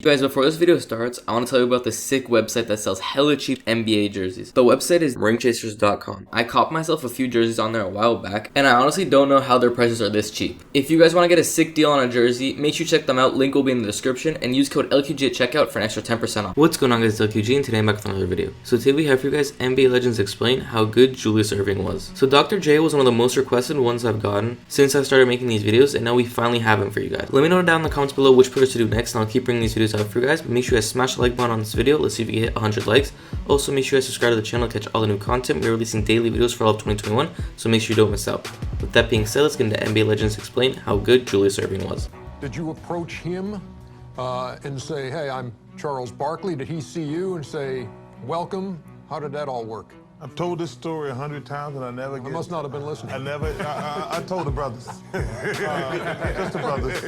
Guys, before this video starts, I want to tell you about the sick website that sells hella cheap NBA jerseys. The website is ringchasers.com. I copped myself a few jerseys on there a while back, and I honestly don't know how their prices are this cheap. If you guys want to get a sick deal on a jersey, make sure you check them out. Link will be in the description, and use code LQG at checkout for an extra 10% off. What's going on, guys? It's LQG, and today I'm back with another video. So today we have for you guys NBA Legends Explain how good Julius Erving was. So Dr. J was one of the most requested ones I've gotten since I started making these videos, and now we finally have him for you guys. Let me know down in the comments below which players to do next, and I'll keep bringing these videos out for you guys. But make sure you guys smash the like button on this video. Let's see if we can hit 100 likes. Also, make sure you guys subscribe to the channel to catch all the new content. We're releasing daily videos for all of 2021, so make sure you don't miss out. With that being said, let's get into NBA Legends Explain how good Julius Erving was. Did you approach him and say, hey, I'm Charles Barkley? Did he see you and say, welcome? How did that all work? I've told this story 100 times and I never get... I must not have been listening. I told the brothers. Just the brothers.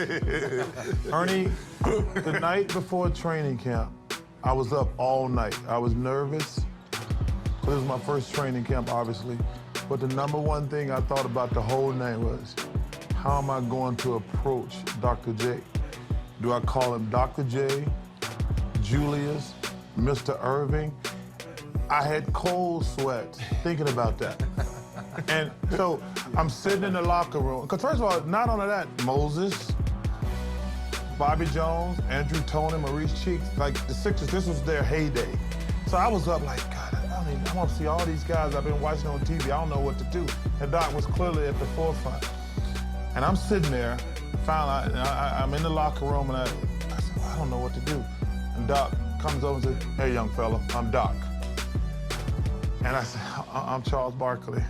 Ernie, the night before training camp, I was up all night. I was nervous. This was my first training camp, obviously. But the number one thing I thought about the whole night was, how am I going to approach Dr. J? Do I call him Dr. J, Julius, Mr. Erving? I had cold sweats thinking about that. And so I'm sitting in the locker room. Because first of all, not only that, Moses, Bobby Jones, Andrew Toney, Maurice Cheeks, like the Sixers, this was their heyday. So I was up like, God, I want to see all these guys I've been watching on TV. I don't know what to do. And Doc was clearly at the forefront. And I'm sitting there, finally, I'm in the locker room, and I said, well, I don't know what to do. And Doc comes over and says, hey, young fella, I'm Doc. And I said, I'm Charles Barkley.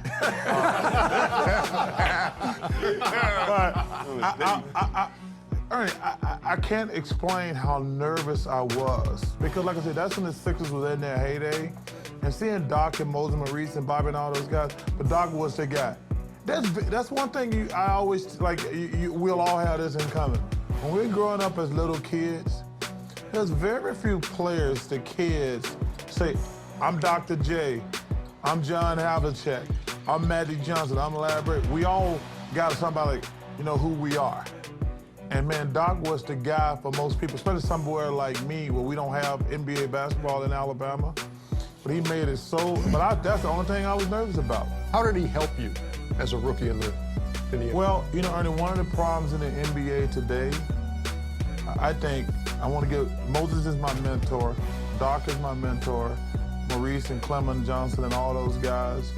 Ernie, I can't explain how nervous I was. Because like I said, that's when the Sixers was in their heyday. And seeing Doc and Moses, Maurice, and Bobby and all those guys, but Doc was the guy. That's one thing I always, like, we'll all have this in common. When we're growing up as little kids, there's very few players, the kids, say, I'm Dr. J, I'm John Havlicek, I'm Magic Johnson, I'm Larry Bird. We all got somebody, you know, who we are. And man, Doc was the guy for most people, especially somewhere like me where we don't have NBA basketball in Alabama. But he made it so, that's the only thing I was nervous about. How did he help you as a rookie in the NBA? Well, you know, Ernie, one of the problems in the NBA today, I think, I want to give, Moses is my mentor, Doc is my mentor, Maurice and Clement Johnson and all those guys.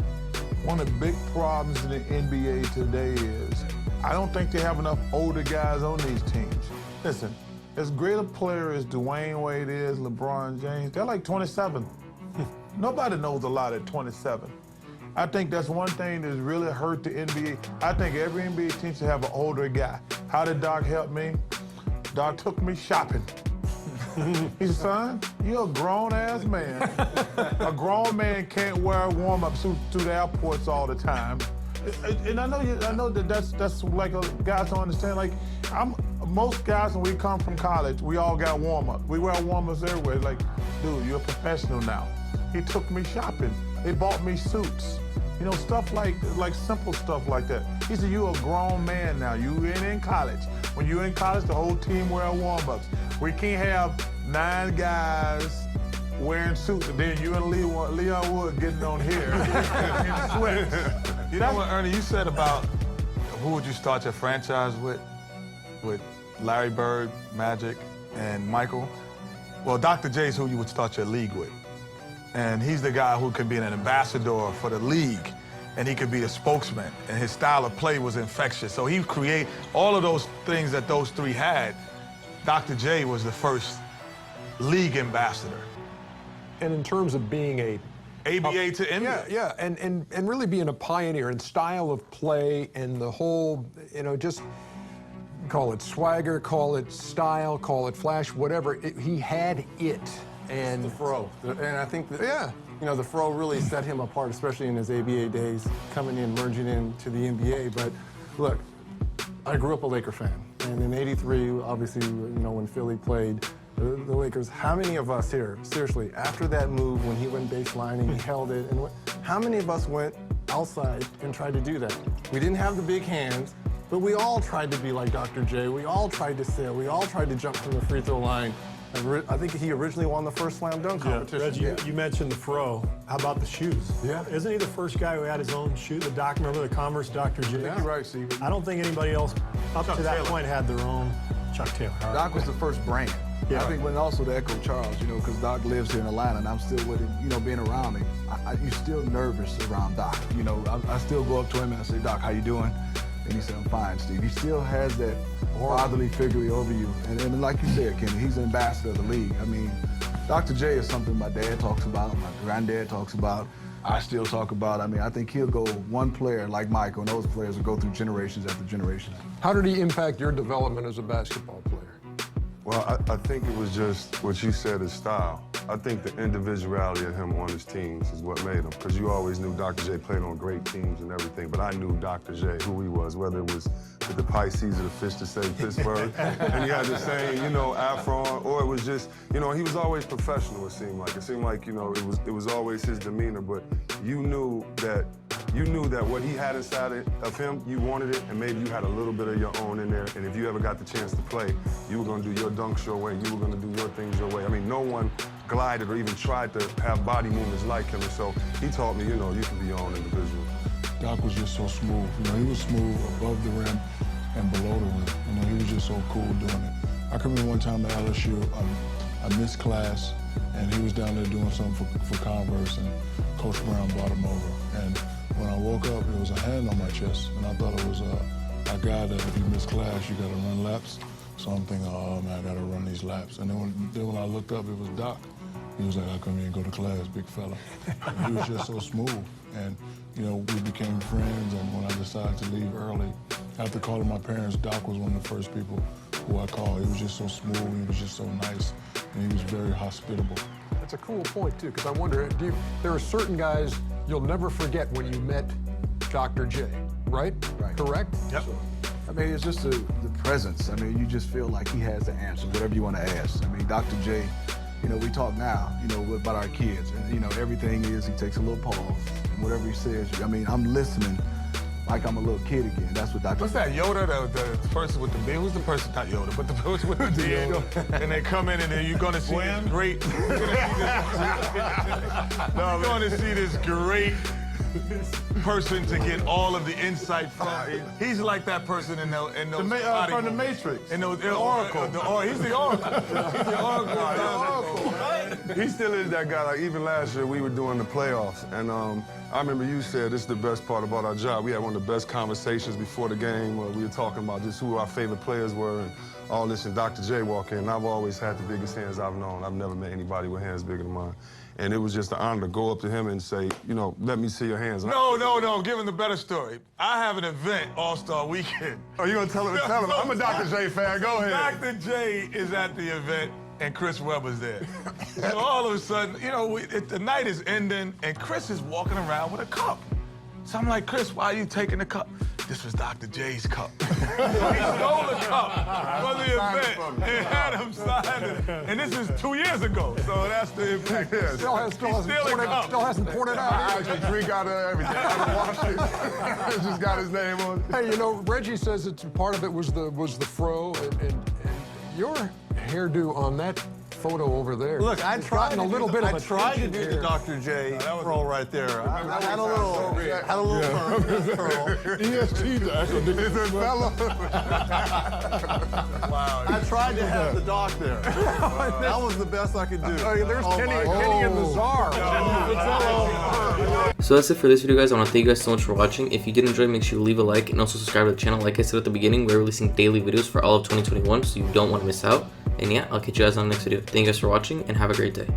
One of the big problems in the NBA today is, I don't think they have enough older guys on these teams. Listen, as great a player as Dwayne Wade is, LeBron James, they're like 27. Nobody knows a lot at 27. I think that's one thing that's really hurt the NBA. I think every NBA team should have an older guy. How did Doc help me? Doc took me shopping. He said, son, you're a grown-ass man. A grown man can't wear a warm-up suit through the airports all the time. And I know that's like guys don't understand. Like, most guys when we come from college, we all got warm-up. We wear warm-ups everywhere. Like, dude, you're a professional now. He took me shopping. They bought me suits. You know, stuff like simple stuff like that. He said, you're a grown man now. You ain't in college. When you're in college, the whole team wear warm-ups. We can't have 9 guys wearing suits, and then you and Leon Wood getting on here in sweats. You know what, Ernie, you said about who would you start your franchise with Larry Bird, Magic, and Michael. Well, Dr. J is who you would start your league with. And he's the guy who could be an ambassador for the league, and he could be a spokesman, and his style of play was infectious. So he create all of those things that those three had. Dr. J was the first league ambassador. And in terms of being ABA to NBA. Yeah, and really being a pioneer in style of play and the whole, you know, just call it swagger, call it style, call it flash, whatever. He had it. And the fro. And I think that, you know, the fro really set him apart, especially in his ABA days, coming in, merging into the NBA. But look, I grew up a Laker fan. And in '83, obviously, you know, when Philly played the Lakers, how many of us here, seriously, after that move, when he went baselining, he held it, and how many of us went outside and tried to do that? We didn't have the big hands, but we all tried to be like Dr. J. We all tried to sail. We all tried to jump from the free throw line. I think he originally won the first slam dunk competition. Reggie, you mentioned the fro. How about the shoes? Yeah. Isn't he the first guy who had his own shoe? The doc, remember the Converse Dr. J? You're right, Steve. I don't think anybody else up Chuck to that Taylor. point had their own Chuck Taylor. Doc was the first brand. Yeah. I think when also to echo Charles, because Doc lives here in Atlanta and I'm still with him, being around him, you're still nervous around Doc. I still go up to him and I say, Doc, how you doing? And he said, I'm fine, Steve. He still has that fatherly figure over you. And like you said, Kenny, he's an ambassador of the league. I mean, Dr. J is something my dad talks about, my granddad talks about, I still talk about. I mean, I think he'll go one player like Michael, and those players will go through generations after generations. How did he impact your development as a basketball player? Well, I think it was just what you said, his style. I think the individuality of him on his teams is what made him. Because you always knew Dr. J played on great teams and everything, but I knew Dr. J, who he was, whether it was the Pisces or the fish to say Pittsburgh, and he had the same, afro on, or it was just, he was always professional, it seemed like. It seemed like, it was always his demeanor, but you knew that what he had inside of him, you wanted it, and maybe you had a little bit of your own in there, and if you ever got the chance to play, you were gonna do your dunks your way, you were gonna do your things your way. I mean, no one glided or even tried to have body movements like him, and so he taught me, you can be your own individual. Doc was just so smooth. He was smooth above the rim and below the rim. He was just so cool doing it. I can remember one time at LSU, I missed class, and he was down there doing something for Converse, and Coach Brown brought him over. And when I woke up, there was a hand on my chest, and I thought it was a guy that if you miss class, you gotta run laps. So I'm thinking, oh man, I gotta run these laps. And then when I looked up, it was Doc. He was like, how come you didn't go to class, big fella? And he was just so smooth. And we became friends, and when I decided to leave early, after calling my parents, Doc was one of the first people who I called. He was just so smooth, he was just so nice, and he was very hospitable. That's a cool point, too, because I wonder, there are certain guys you'll never forget when you met Dr. J, right? Right. Correct? Yep. I mean, it's just the presence. I mean, you just feel like he has the answer, whatever you want to ask. I mean, Dr. J, we talk now, about our kids, and, everything is, he takes a little pause, and whatever he says, I'm listening like I'm a little kid again. That's what Dr. What's that, Yoda, the person with the beard? Who's the person, not Yoda, but the person with the beard? And they come in and then you're gonna see this great, you're gonna see this great person to get all of the insight from. He's like that person in those from the Matrix. In the Oracle. He's the Oracle. He's the Oracle. He still is that guy. Like, even last year, we were doing the playoffs, and I remember you said this is the best part about our job. We had one of the best conversations before the game where we were talking about just who our favorite players were and all this, and Dr. J walked in, and I've always had the biggest hands I've known. I've never met anybody with hands bigger than mine. And it was just an honor to go up to him and say, let me see your hands. No, give him the better story. I have an event, All-Star Weekend. Oh, you gonna tell him? Tell him. I'm a Dr. J fan. Go ahead. Dr. J is at the event, and Chris Webber's there. So all of a sudden, the night is ending, and Chris is walking around with a cup. So I'm like, Chris, why are you taking the cup? This was Dr. J's cup. He stole the cup for the event and had him sign it. And this is 2 years ago, so that's the impact. Still hasn't poured it out. I actually drink out of everything. I don't wash it. It's just got his name on it. Hey, Reggie says it's part of it was the fro, and your hairdo on that photo over there. Look, I tried a little bit of I tried to do the Dr. J curl right there. I had a little curl. ESG, it's a fella. Wow. I tried to have the doc there. That was the best I could do. There's Kenny and the Czar. So that's it for this video, guys. I want to thank you guys so much for watching. If you did enjoy, make sure you leave a like and also subscribe to the channel. Like I said at the beginning, we're releasing daily videos for all of 2021, so you don't want to miss out. And yeah, I'll catch you guys on the next video. Thank you guys for watching, and have a great day.